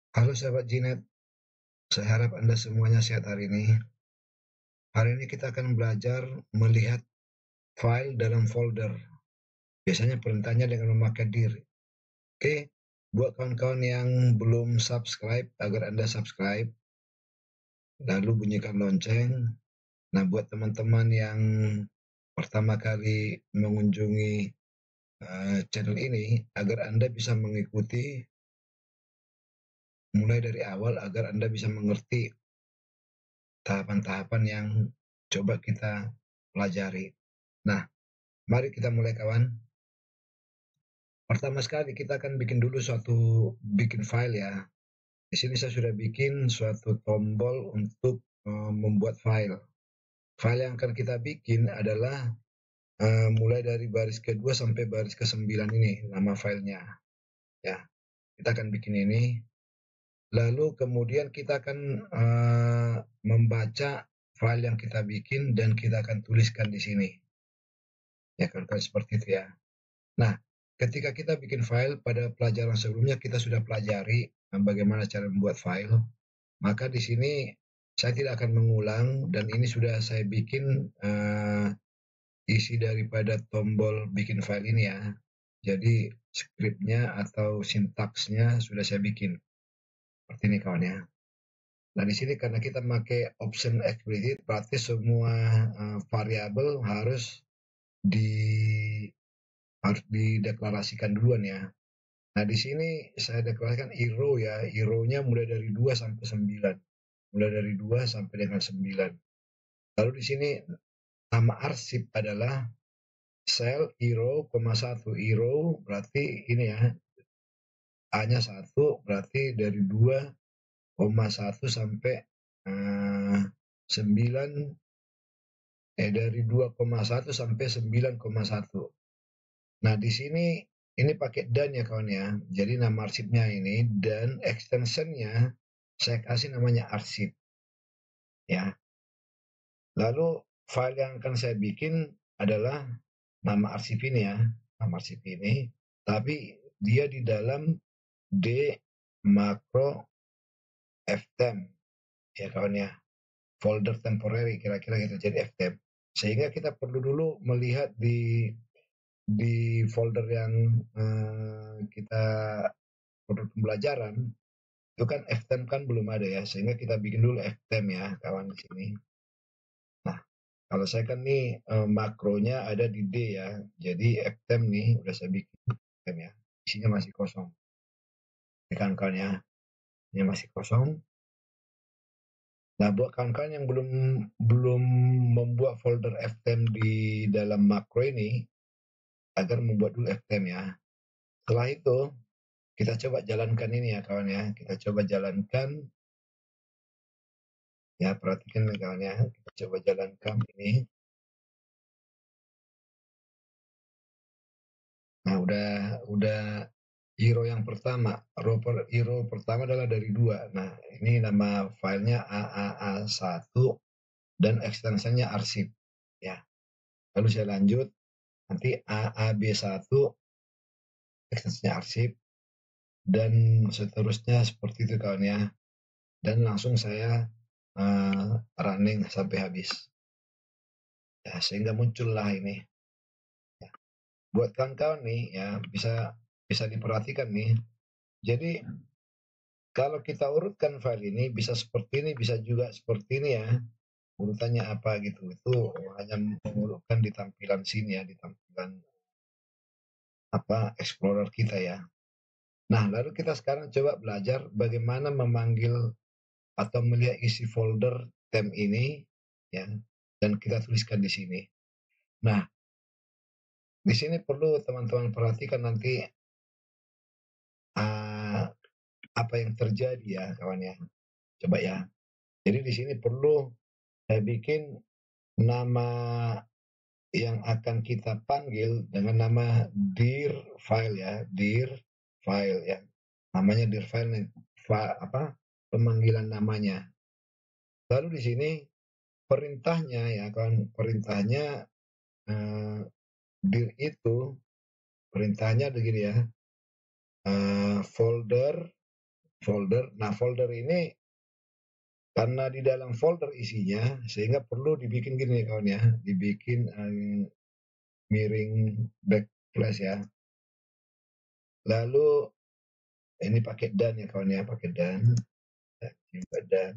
Halo sahabat Jinet, saya harap Anda semuanya sehat hari ini. Hari ini kita akan belajar melihat file dalam folder. Biasanya perintahnya dengan memakai dir. Oke, buat kawan-kawan yang belum subscribe, agar Anda subscribe, lalu bunyikan lonceng. Nah, buat teman-teman yang pertama kali mengunjungi channel ini, agar Anda bisa mengikuti mulai dari awal, agar Anda bisa mengerti tahapan-tahapan yang coba kita pelajari. Nah, mari kita mulai kawan. Pertama sekali kita akan bikin dulu bikin file ya. Di sini saya sudah bikin suatu tombol untuk membuat file. File yang akan kita bikin adalah mulai dari baris kedua sampai baris ke-9 ini nama filenya. Ya, kita akan bikin ini. Lalu kemudian kita akan membaca file yang kita bikin dan kita akan tuliskan di sini. Ya, kan seperti itu ya. Nah, ketika kita bikin file pada pelajaran sebelumnya kita sudah pelajari bagaimana cara membuat file, maka di sini saya tidak akan mengulang dan ini sudah saya bikin isi daripada tombol bikin file ini ya. Jadi skripnya atau sintaksnya sudah saya bikin. Seperti ini kawan ya. Nah, di sini karena kita pakai option explicit, berarti semua variabel di harus dideklarasikan duluan ya. Nah, di sini saya deklarasikan row ya. Row-nya mulai dari 2 sampai 9. Mulai dari 2 sampai dengan 9. Lalu di sini nama arsip adalah sel row, 1. Row berarti ini ya. A-nya 1 berarti dari 2,1 sampai 9 dari 2,1 sampai 9,1. Nah, di sini ini pakai dan ya kawan ya. Jadi nama arsipnya ini dan extensionnya saya kasih namanya arsip ya. Lalu file yang akan saya bikin adalah nama arsip ini ya, nama arsip ini. Tapi dia di dalam D makro ftem ya kawan ya. Folder temporary kira-kira gitu jadi ftem. Sehingga kita perlu dulu melihat di folder yang kita untuk pembelajaran itu kan ftem kan belum ada ya, sehingga kita bikin dulu ftem ya kawan di sini. Nah, kalau saya kan nih makronya ada di D ya, jadi ftem nih udah saya bikin ftem ya, isinya masih kosong. Ini kawan-kawan ya, ini masih kosong. Nah, buat kawan-kawan yang belum belum membuat folder ftem di dalam makro ini, agar membuat dulu ftem ya. Setelah itu kita coba jalankan ini ya kawan ya, kita coba jalankan. Ya, perhatikan nih kawan ya. Kita coba jalankan ini. Nah, udah hero yang pertama. Hero pertama adalah dari 2. Nah, ini nama filenya AAA1 dan ekstensinya arsip. Ya. Lalu saya lanjut. Nanti AAB1 ekstensinya arsip dan seterusnya seperti itu kawan ya. Dan langsung saya running sampai habis. Ya, sehingga muncullah ini. Ya. Buat kawan-kawan nih ya bisa diperhatikan nih. Jadi kalau kita urutkan file ini bisa seperti ini, bisa juga seperti ini ya. Urutannya apa gitu. Itu hanya mengurutkan di tampilan sini ya, di tampilan Explorer kita ya. Nah, lalu kita sekarang coba belajar bagaimana memanggil atau melihat isi folder tem ini ya, dan kita tuliskan di sini. Nah, di sini perlu teman-teman perhatikan nanti uh, apa yang terjadi ya kawan ya. Coba ya. Jadi di sini perlu saya bikin nama yang akan kita panggil dengan nama dir file ya, dir file ya. Namanya dir file nih, pemanggilan namanya. Lalu di sini perintahnya ya kan, perintahnya dir itu perintahnya begini ya, folder folder. Nah, folder ini karena di dalam folder isinya, sehingga perlu dibikin gini kawan ya, dibikin miring backslash ya. Lalu ini pakai dan ya kawan ya, pakai dan, dan.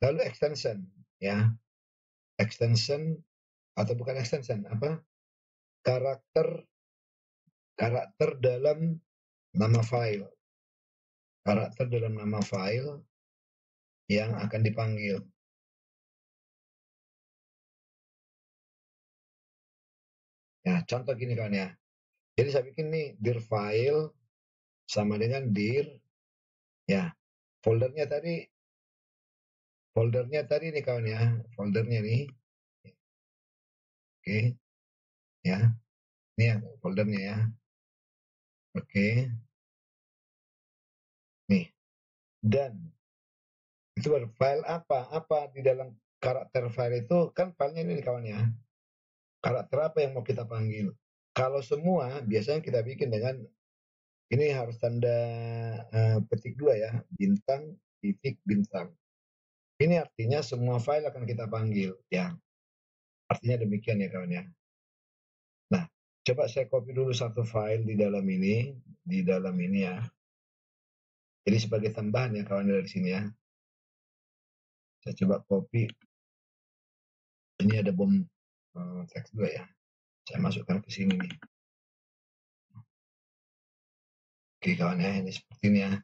Lalu extension ya, extension atau bukan extension, apa? Karakter dalam nama file. Karakter dalam nama file yang akan dipanggil. Ya, contoh gini kawan ya. Jadi saya bikin nih dir file sama dengan dir ya. Foldernya tadi nih kawan ya. Foldernya nih. Oke, ya. Ini ya foldernya ya. Oke. Nih. Dan itu baru file apa di dalam karakter file itu kan filenya ini kawan ya. Karakter apa yang mau kita panggil? Kalau semua biasanya kita bikin dengan ini harus tanda petik 2 ya, bintang titik bintang. Ini artinya semua file akan kita panggil ya. Artinya demikian ya kawan ya. Nah, coba saya copy dulu satu file di dalam ini ya. Jadi sebagai tambahan ya kawan dari sini ya. Saya coba copy. Ini ada bom teks 2 ya. Saya masukkan ke sini nih. Oke kawan ya, ini seperti ini ya.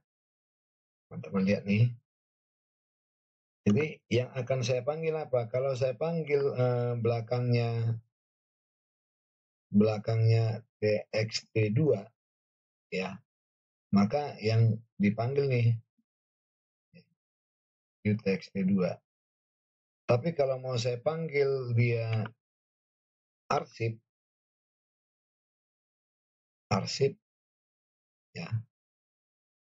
Teman-teman lihat nih. Jadi yang akan saya panggil apa? Kalau saya panggil belakangnya txt2 ya, maka yang dipanggil nih txt2. Tapi kalau mau saya panggil dia arsip ya.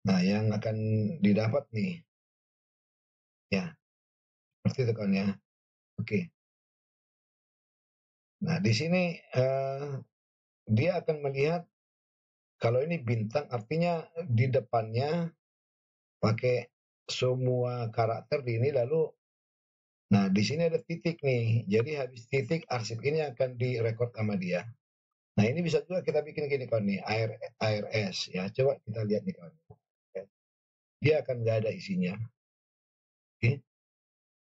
Nah, yang akan didapat nih ya, seperti itu kan ya. Oke. Nah, di sini dia akan melihat kalau ini bintang artinya di depannya pakai semua karakter di ini lalu nah di sini ada titik nih. Jadi habis titik arsip ini akan direkod sama dia. Nah, ini bisa juga kita bikin gini kawan nih, ARS ya. Coba kita lihat nih kawan. Dia akan nggak ada isinya. Oke.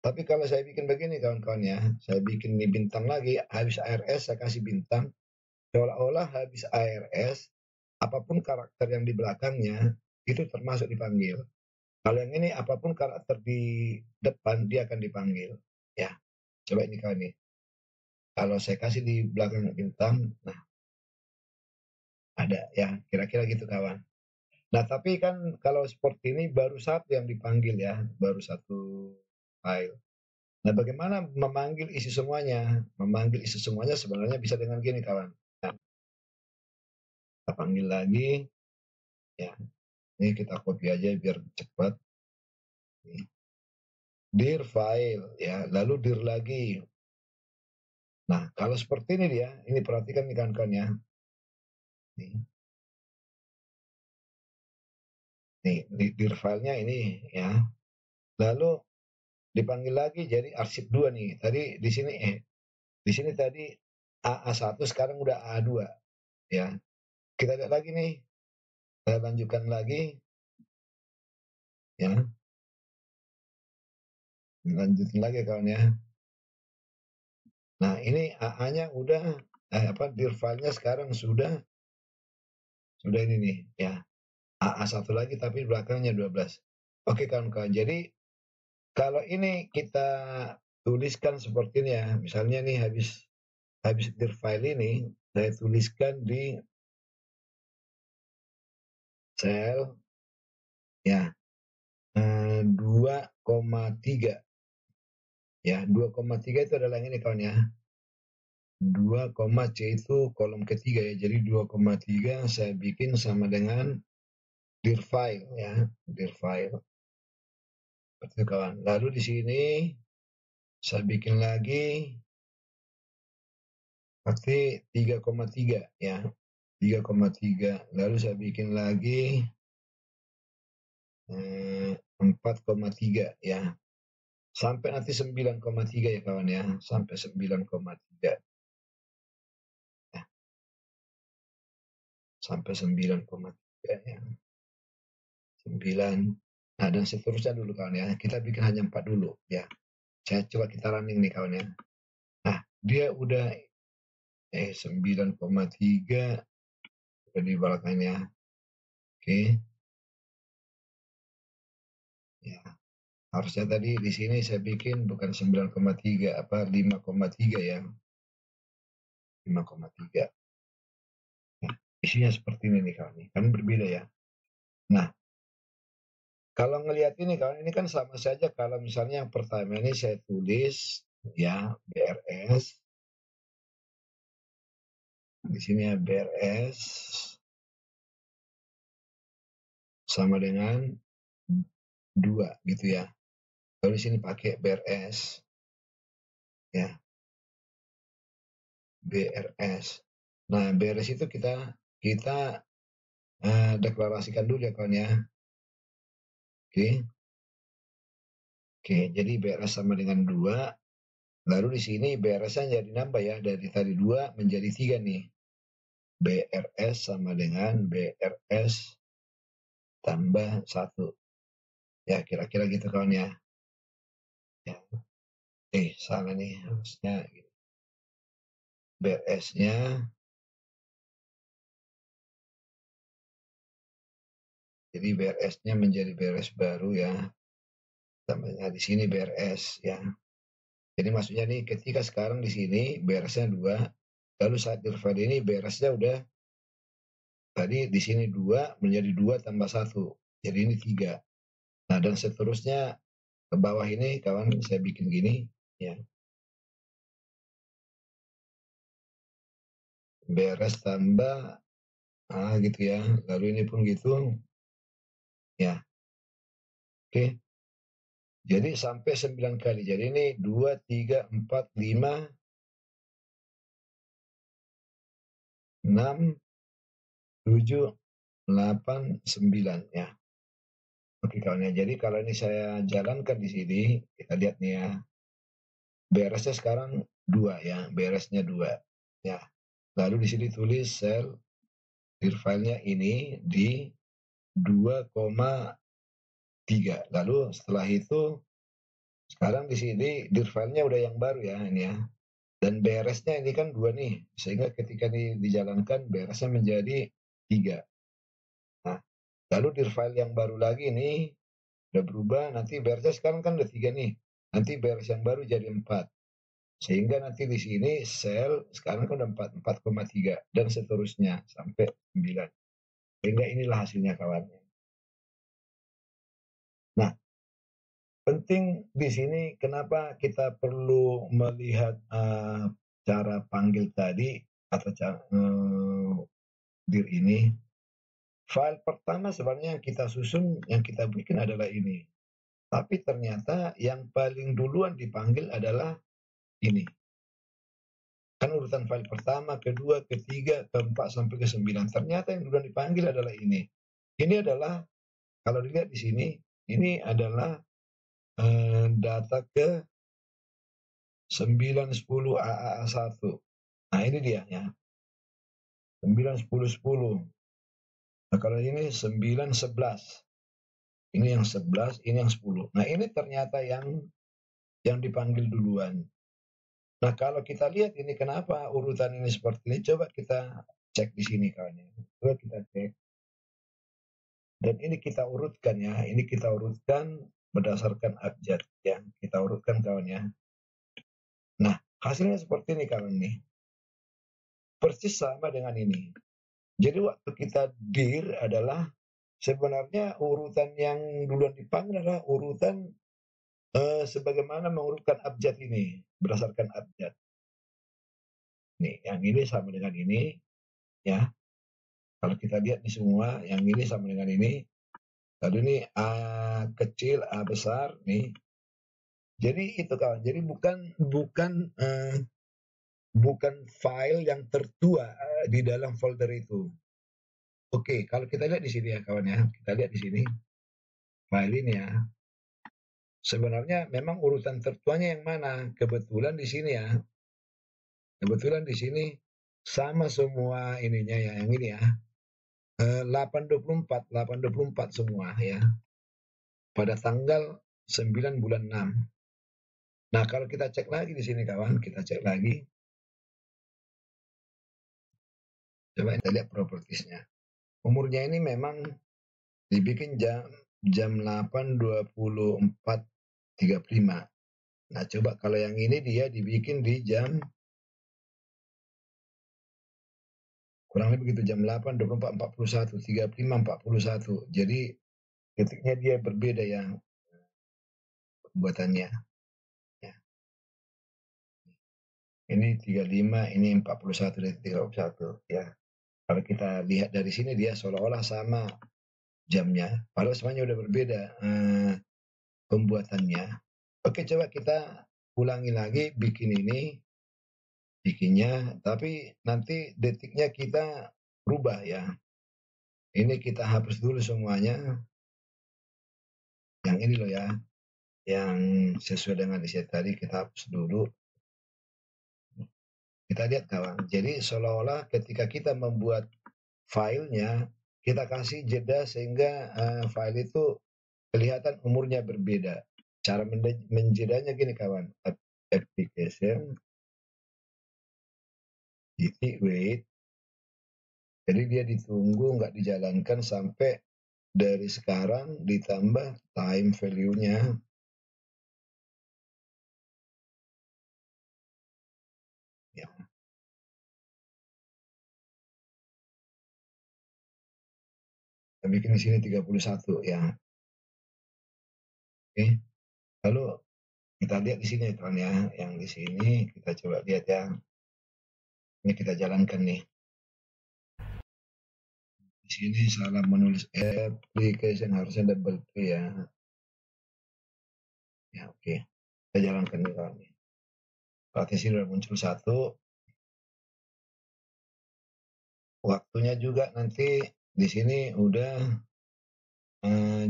Tapi kalau saya bikin begini kawan-kawan ya, saya bikin ini bintang lagi, habis ARS saya kasih bintang, seolah-olah habis ARS, apapun karakter yang di belakangnya, itu termasuk dipanggil. Kalau yang ini, apapun karakter di depan, dia akan dipanggil. Ya, coba ini kawan nih. Kalau saya kasih di belakang bintang, nah ada ya, kira-kira gitu kawan. Nah, tapi kan kalau seperti ini baru satu yang dipanggil ya, baru satu file. Nah, bagaimana memanggil isi semuanya? Memanggil isi semuanya sebenarnya bisa dengan gini, kawan. Nah, kita panggil lagi. Ya, ini kita copy aja biar cepat. Dir file, ya, lalu dir lagi. Nah, kalau seperti ini dia, ini perhatikan nih kawan-kawan ya. Nih, dir filenya ini ya. Lalu dipanggil lagi jadi arsip 2 nih. Tadi di sini tadi AA1 sekarang udah A2 ya. Kita lihat lagi nih. Saya lanjutkan lagi ya. Lanjutin lagi kawan ya. Nah, ini AA-nya udah dir file-nya sekarang sudah ini nih ya. AA1 lagi tapi belakangnya 12. Oke kawan-kawan. Jadi kalau ini kita tuliskan seperti ini ya. Misalnya nih habis dir file ini saya tuliskan di sel ya 2,3 ya. 2,3 itu adalah ini kawan ya. 2, C itu kolom ketiga ya. Jadi 2,3 saya bikin sama dengan dir file ya, dir file. Seperti kawan. Lalu di sini saya bikin lagi pasti 3,3 ya. 3,3. Lalu saya bikin lagi 4,3 ya. Sampai nanti 9,3 ya kawan ya, sampai 9,3 ya, sampai 9,3 ya. 9. Nah, dan seterusnya dulu kawan ya. Kita bikin hanya 4 dulu ya. Saya coba kita running nih kawan ya. Nah, dia udah 9,3 udah di belakangnya. Oke. Ya. Harusnya tadi di sini saya bikin bukan 9,3 apa 5,3 ya. 5,3. Nah, isinya seperti ini nih kawan. Kan berbeda ya. Nah, kalau ngelihat ini kawan, ini kan sama saja kalau misalnya yang pertama ini saya tulis ya BRS. Di sini ya BRS sama dengan 2 gitu ya. Kalau di sini pakai BRS ya, BRS. Nah, BRS itu kita deklarasikan dulu ya kawan ya. Oke. Oke, jadi BRS sama dengan 2. Lalu di sini BRS-nya jadi nambah ya, dari tadi 2 menjadi 3 nih. BRS sama dengan BRS tambah 1. Ya, kira-kira gitu kawan ya. Ya. Salah nih harusnya. BRS-nya jadi BRS-nya menjadi BRS baru ya. Tambahnya di sini BRS ya. Jadi maksudnya nih ketika sekarang di sini BRS-nya 2, lalu saat di-file ini BRS-nya udah tadi di sini 2 menjadi 2 tambah 1. Jadi ini 3. Nah, dan seterusnya ke bawah ini kawan saya bikin gini ya. BRS tambah gitu ya. Lalu ini pun gitu ya. Oke. Jadi sampai 9 kali. Jadi ini 2, 3, 4, 5, 6, 7, 8, 9 ya. Oke kawan ya. Jadi kalau ini saya jalankan di sini, kita lihat nih ya. BRS-nya sekarang 2 ya. BRS-nya 2 ya. Lalu di sini tulis sel filenya ini di 2,3. Lalu setelah itu sekarang di sini filenya udah yang baru ya ini ya. Dan BRS-nya ini kan 2 nih. Sehingga ketika ini dijalankan BRS-nya menjadi 3. Nah, lalu di file yang baru lagi ini udah berubah, nanti BRS sekarang kan udah 3 nih. Nanti BRS yang baru jadi 4. Sehingga nanti di sini sel sekarang kan udah 4,3 dan seterusnya sampai 9. Sehingga inilah hasilnya kawannya. Nah, penting di sini kenapa kita perlu melihat cara panggil tadi atau dir ini. File pertama sebenarnya yang kita susun, yang kita bikin adalah ini. Tapi ternyata yang paling duluan dipanggil adalah ini. Kan urutan file pertama, kedua, ketiga, keempat, sampai ke 9. Ternyata yang duluan dipanggil adalah ini. Ini adalah, kalau dilihat di sini, ini adalah data ke 910 AAA1. Nah ini dia ya. 91010. Nah kalau ini 911. Ini yang 11, ini yang 10. Nah ini ternyata yang dipanggil duluan. Nah kalau kita lihat ini kenapa urutan ini seperti ini, coba kita cek di sini kawan ya. Coba kita cek. Dan ini kita urutkan ya. Ini kita urutkan berdasarkan abjad ya. Kita urutkan kawan ya. Nah hasilnya seperti ini kawan nih. Persis sama dengan ini. Jadi waktu kita dir adalah sebenarnya urutan yang duluan dipanggil adalah urutan sebagaimana mengurutkan abjad ini berdasarkan abjad. Nih, yang ini sama dengan ini, ya. Kalau kita lihat di semua, yang ini sama dengan ini. Lalu ini A kecil, A besar, nih. Jadi itu kawan. Jadi bukan file yang tertua di dalam folder itu. Oke, kalau kita lihat di sini ya kawan ya. Kita lihat di sini. file ini ya. Sebenarnya memang urutan tertuanya yang mana? Kebetulan di sini ya. Kebetulan di sini sama semua ininya ya, yang ini ya. 824 semua ya. Pada tanggal 9 bulan 6. Nah, kalau kita cek lagi di sini kawan, kita cek lagi. Coba kita lihat propertiesnya. Umurnya ini memang dibikin jam 8.24.35. Nah, coba kalau yang ini dia dibikin di jam kurang lebih begitu, jam 8.24.41, 35.41. Jadi detiknya dia berbeda ya pembuatannya. Ya. Ini 35, ini 41 dan 31 ya. Kalau kita lihat dari sini dia seolah-olah sama jamnya, padahal semuanya udah berbeda pembuatannya. Oke, coba kita ulangi lagi bikin ini, bikinnya, tapi nanti detiknya kita rubah ya. Ini kita hapus dulu semuanya. Yang ini loh ya, yang sesuai dengan isi tadi kita hapus dulu. Kita lihat kawan, jadi seolah-olah ketika kita membuat filenya, kita kasih jeda sehingga file itu kelihatan umurnya berbeda. Cara menjedanya gini kawan, application, titik wait, jadi dia ditunggu nggak dijalankan sampai dari sekarang ditambah time value-nya. Ya, kita bikin di sini 31 ya. Oke. Lalu kita lihat di sini kawan ya, yang di sini kita coba lihat ya. Ini kita jalankan nih. Di sini salah menulis application, harusnya double P ya. Ya oke. Kita jalankan nih kawan. Berarti sini sudah muncul satu. Waktunya juga nanti di sini udah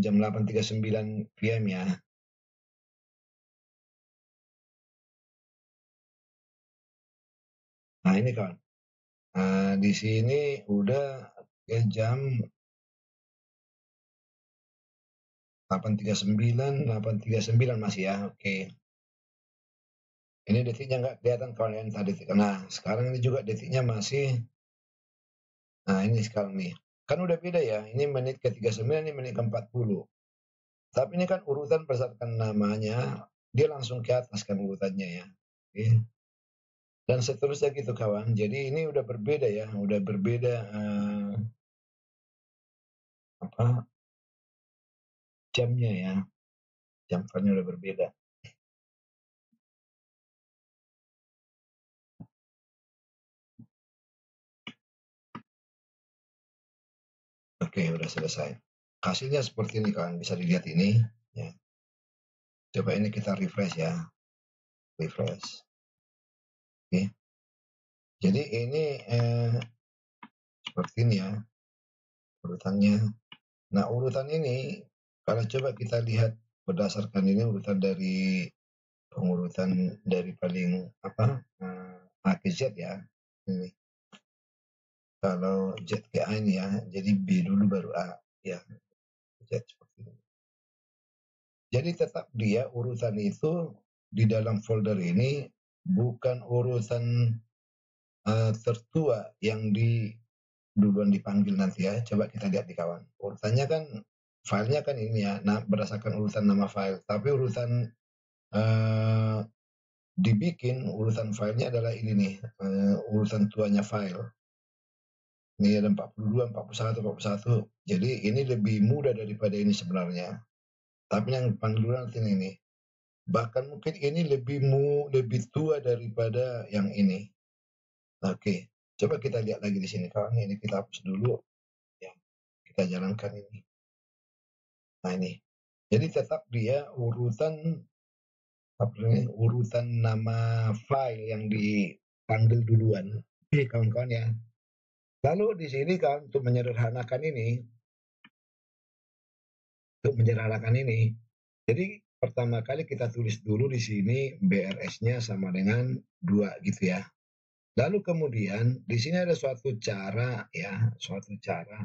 jam 8.39 PM ya. Nah ini kawan. Di sini udah jam 8.39 masih ya. Oke. Ini detiknya nggak kelihatan kawan yang tadi. Nah sekarang ini juga detiknya masih. Nah ini sekarang nih. Kan udah beda ya. Ini menit ke 39, ini menit ke 40. Tapi ini kan urutan berdasarkan namanya. Dia langsung ke atas kan urutannya ya. Oke. Dan seterusnya gitu kawan. Jadi ini udah berbeda ya. Udah berbeda jamnya ya. Jam farnya udah berbeda. Oke, udah selesai. Hasilnya seperti ini kawan. Bisa dilihat ini. Ya. Coba ini kita refresh ya. Refresh. Oke. Jadi ini seperti ini ya urutannya. Nah urutan ini kalau coba kita lihat berdasarkan ini urutan dari pengurutan dari paling A ke Z ya. Ini. Kalau Z ke A ini ya, jadi B dulu baru A ya. Z seperti ini. Jadi tetap dia urutan itu di dalam folder ini bukan urutan tertua yang duluan dipanggil nanti ya. Coba kita lihat di kawan. Urutannya kan filenya kan ini ya, berdasarkan urutan nama file. Tapi urutan dibikin urutan filenya adalah ini nih, urutan tuanya file. Ini ada 42, 41, 41. Jadi ini lebih mudah daripada ini sebenarnya. Tapi yang dipanggil duluan nanti ini. Bahkan mungkin ini lebih tua daripada yang ini. Oke, coba kita lihat lagi di sini kawan. Ini kita hapus dulu. Ya, kita jalankan ini. Nah ini. Jadi tetap dia urutan urutan nama file yang dipanggil duluan. Oke kawan-kawan ya. Lalu di sini kan untuk menyederhanakan ini, untuk menyederhanakan ini. Jadi pertama kali kita tulis dulu di sini BRS-nya sama dengan 2 gitu ya. Lalu kemudian di sini ada suatu cara ya, suatu cara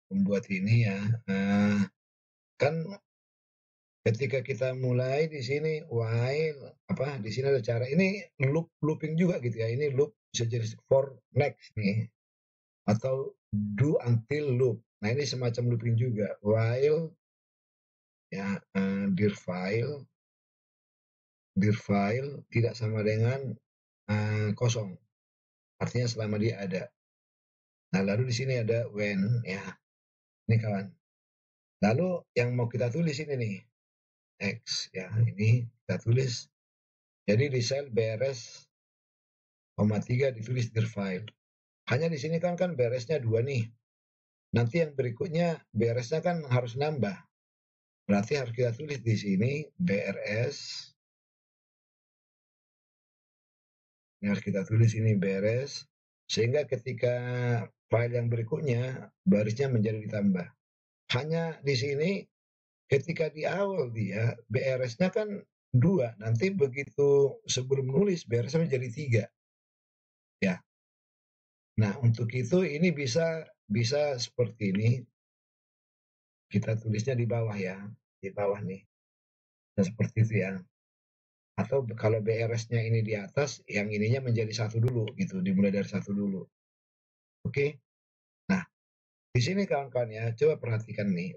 membuat ini ya. Kan ketika kita mulai di sini while di sini ada cara ini looping juga gitu ya. Ini loop bisa jadi for next nih atau do until loop. Nah, ini semacam looping juga. While ya dir file tidak sama dengan kosong. Artinya selama dia ada. Nah, lalu di sini ada when ya. Ini kawan. Lalu yang mau kita tulis ini nih X ya, ini kita tulis. Jadi di sel BRS, 3 ditulis dir file. Hanya di sini kan BRS-nya 2 nih. Nanti yang berikutnya BRS-nya kan harus nambah. Berarti harus kita tulis di sini BRS. Ini harus kita tulis ini BRS. Sehingga ketika file yang berikutnya barisnya menjadi ditambah. Hanya di sini ketika di awal dia BRS-nya kan 2. Nanti begitu sebelum nulis BRS-nya menjadi 3. Ya. Nah, untuk itu ini bisa seperti ini. Kita tulisnya di bawah ya, di bawah nih. Nah, seperti itu ya. Atau kalau BRS-nya ini di atas, yang ininya menjadi 1 dulu gitu, dimulai dari 1 dulu. Oke. Nah, di sini kawan-kawan ya, coba perhatikan nih.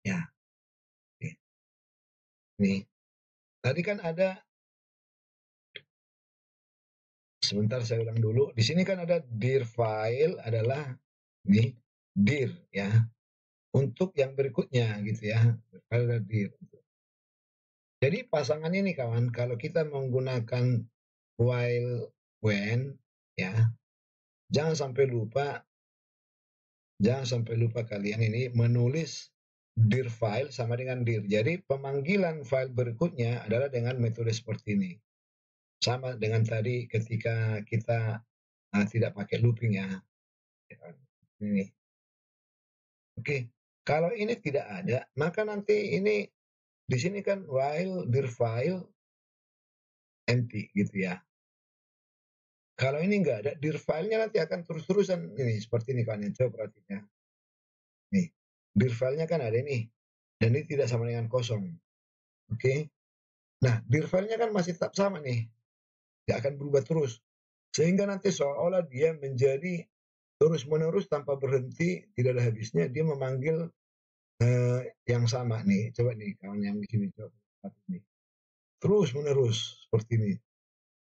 Ya. Nih. Tadi kan ada sebentar saya ulang dulu. Di sini kan ada dir file adalah nih dir ya. Untuk yang berikutnya gitu ya. Ada dir. Jadi pasangan ini kawan, kalau kita menggunakan while when ya, jangan sampai lupa kalian ini menulis dir file sama dengan dir. Jadi pemanggilan file berikutnya adalah dengan metode seperti ini. Sama dengan tadi ketika kita tidak pakai looping ya. Ini. Oke. Kalau ini tidak ada, maka nanti ini di sini kan while dir file empty gitu ya. Kalau ini nggak ada, dir file-nya nanti akan terus-terusan ini seperti ini kan. Coba perhatikan. Nih, dir file-nya kan ada ini. Dan ini tidak sama dengan kosong. Oke. Nah, dir file-nya kan masih tetap sama nih. Nggak akan berubah terus. Sehingga nanti seolah-olah dia menjadi terus-menerus tanpa berhenti, tidak ada habisnya, dia memanggil yang sama nih. Coba nih, kawan yang di sini. Coba. Nih. Terus-menerus seperti ini.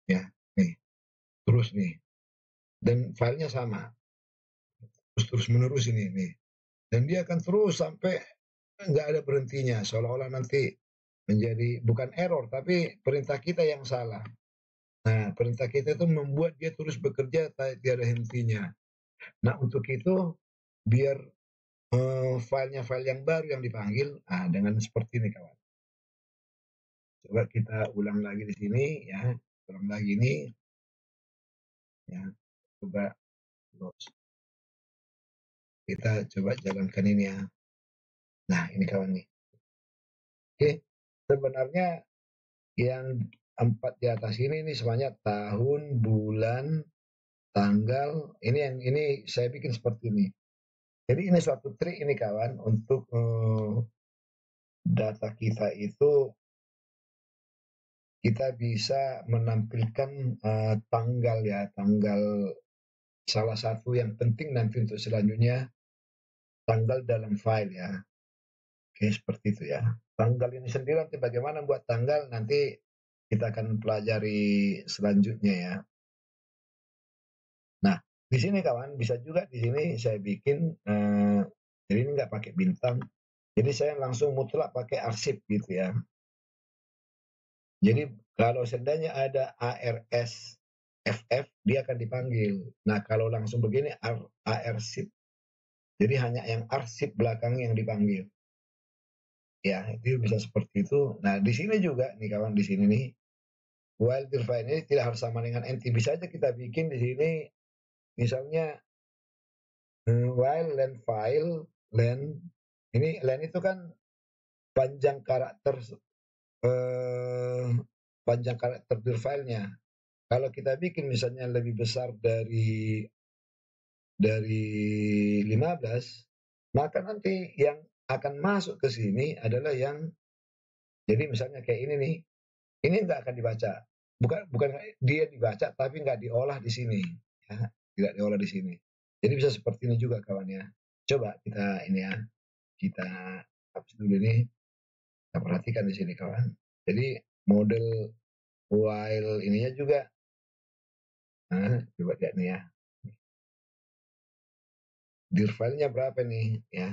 Ya, nih. Terus nih. Dan filenya sama. Terus-menerus ini nih. Dan dia akan terus sampai nggak ada berhentinya, seolah-olah nanti menjadi bukan error, tapi perintah kita yang salah. Nah, perintah kita itu membuat dia terus bekerja tiada hentinya. Nah, untuk itu biar filenya file yang baru yang dipanggil, dengan seperti ini kawan. Coba kita ulang lagi di sini ya, ulang lagi ini, ya, coba kita coba jalankan ini ya. Nah, ini kawan nih. Oke, sebenarnya yang 4 di atas ini semuanya tahun, bulan, tanggal. Ini saya bikin seperti ini. Jadi ini suatu trik ini kawan untuk data kita itu kita bisa menampilkan tanggal ya, tanggal salah satu yang penting nanti untuk selanjutnya tanggal dalam file ya. Oke, seperti itu ya. Tanggal ini sendiri nanti bagaimana buat tanggal nanti kita akan pelajari selanjutnya ya. Nah, di sini kawan bisa juga di sini saya bikin jadi ini nggak pakai bintang. Jadi saya langsung mutlak pakai arsip gitu ya. Jadi kalau seandainya ada ARS FF dia akan dipanggil. Nah, kalau langsung begini arsip. Jadi hanya yang arsip belakang yang dipanggil. Ya, itu bisa seperti itu. Nah, di sini juga nih kawan di sini nih while define ini tidak harus sama dengan empty. Bisa aja kita bikin di sini misalnya while len file len. Ini len itu kan panjang karakter panjang karakter dir filenya. Kalau kita bikin misalnya lebih besar dari 15, maka nanti yang akan masuk ke sini adalah yang, jadi misalnya kayak ini nih, ini nggak akan dibaca. Bukan dia dibaca tapi nggak diolah di sini, ya, tidak diolah di sini. Jadi bisa seperti ini juga kawan ya. Coba kita ini ya, kita hapus dulu ini, kita perhatikan di sini kawan. Jadi model while ininya juga, nah, coba lihat nih ya. Dir filenya berapa nih ya?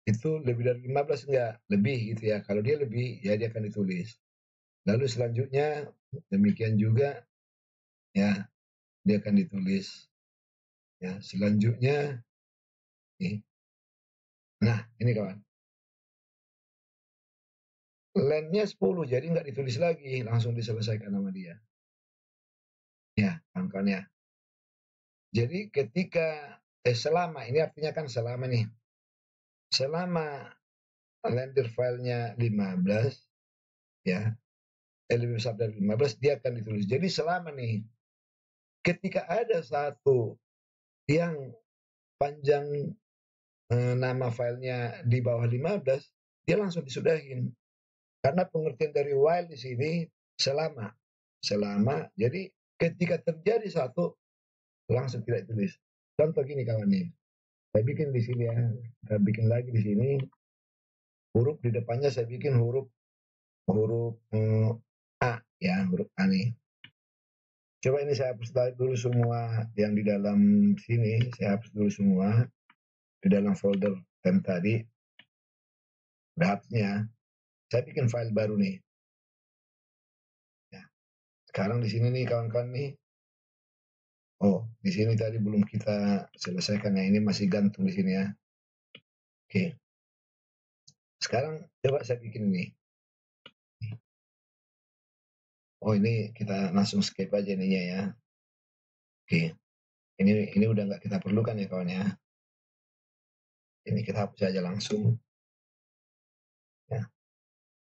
Itu lebih dari 15 enggak? Lebih gitu ya. Kalau dia lebih, ya dia akan ditulis. Lalu selanjutnya demikian juga ya, dia akan ditulis. Ya, selanjutnya nih. Nah, ini kawan. Lengthnya 10, jadi nggak ditulis lagi, langsung diselesaikan sama dia. Ya, kawan-kawan ya. Jadi ketika selama ini artinya kan selama nih. Selama length filenya 15 ya, lebih besar dari 15 dia akan ditulis. Jadi selama nih ketika ada satu yang panjang nama filenya di bawah 15, dia langsung disudahin. Karena pengertian dari while di sini selama. Selama, jadi ketika terjadi satu, langsung tidak tulis. Contoh gini kawan nih, saya bikin di sini ya, saya bikin lagi di sini, huruf di depannya saya bikin huruf A ya, huruf A nih. Coba ini saya hapus dulu semua yang di dalam sini, saya hapus dulu semua di dalam folder tem tadi. Udah hapusnya, saya bikin file baru nih. Ya. Sekarang di sini nih kawan-kawan nih. Oh, di sini tadi belum kita selesaikan ya. Ini masih gantung di sini ya. Oke. Sekarang coba saya bikin ini. Oh, ini kita langsung skip aja ininya ya. Oke. Ini udah nggak kita perlukan ya kawan ya. Ini kita hapus aja langsung. Ya.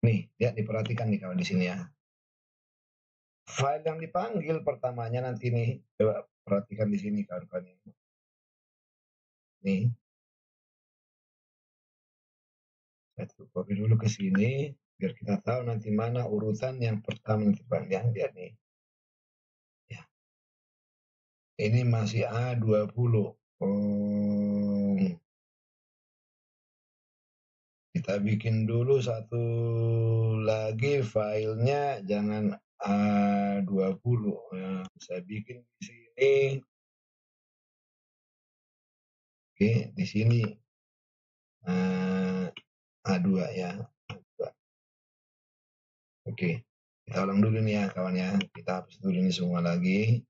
Nih, lihat diperhatikan nih kawan di sini ya. File yang dipanggil pertamanya nanti nih, coba perhatikan di sini kawan-kawan. Nih, saya copy dulu ke sini biar kita tahu nanti mana urutan yang pertama nanti yang dia nih. Ya. Ini masih A20. Kita bikin dulu satu lagi filenya, jangan A20. Nah, saya bikin di sini. Oke, di sini A2 ya. A2. Oke, kita ulang dulu nih ya kawan ya. Kita hapus dulu ini semua lagi.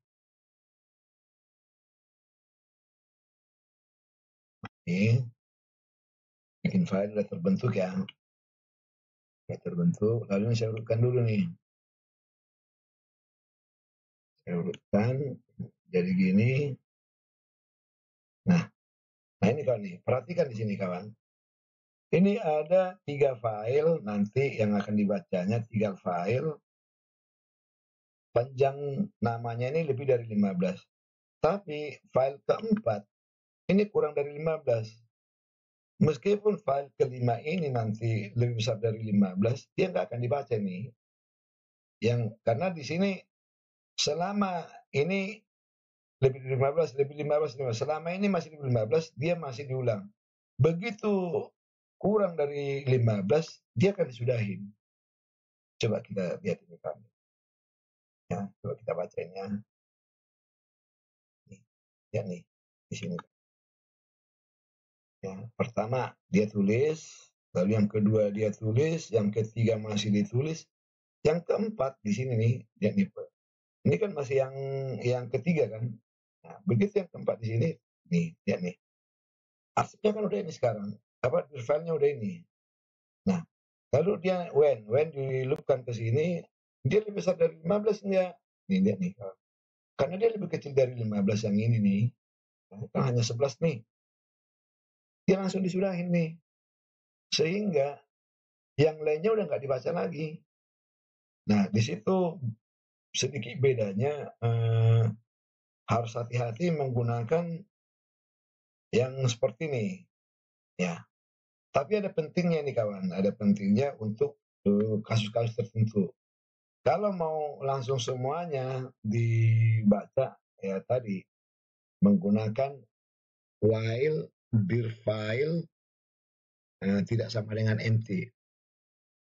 Oke, bikin file sudah terbentuk ya. Sudah terbentuk. Lalu ini saya urutkan dulu nih. Saya urutkan jadi gini. Nah ini kawan nih. Perhatikan di sini kawan. Ini ada 3 file nanti yang akan dibacanya, 3 file. Panjang namanya ini lebih dari 15. Tapi file keempat ini kurang dari 15. Meskipun file kelima ini nanti lebih besar dari 15, dia nggak akan dibaca nih. Karena di sini selama ini lebih dari 15, lebih 15, selama ini masih lebih 15, dia masih diulang. Begitu kurang dari 15, dia akan disudahin. Coba kita lihat ini kan. Ya, coba kita bacain ya. Nih, ya nih, di sini. Ya, pertama dia tulis, lalu yang kedua dia tulis, yang ketiga masih ditulis, yang keempat di sini nih, lihat nih, ini kan masih yang ketiga kan. Nah, begitu yang keempat di sini, nih, lihat nih. Arsipnya kan udah ini sekarang, filenya udah ini. Nah, lalu dia when dilupkan ke sini, dia lebih besar dari 15 enggak? Nih, lihat nih. Karena dia lebih kecil dari 15 yang ini nih. Nah, kan hanya 11 nih. dia langsung disudahin nih. Sehingga yang lainnya udah nggak dibaca lagi. Nah, di situ sedikit bedanya, harus hati-hati menggunakan yang seperti ini, ya. Tapi ada pentingnya nih kawan, ada pentingnya untuk kasus-kasus tertentu. Kalau mau langsung semuanya dibaca, ya tadi menggunakan while bir file tidak sama dengan empty.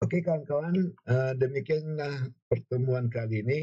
Oke kawan-kawan, demikianlah pertemuan kali ini.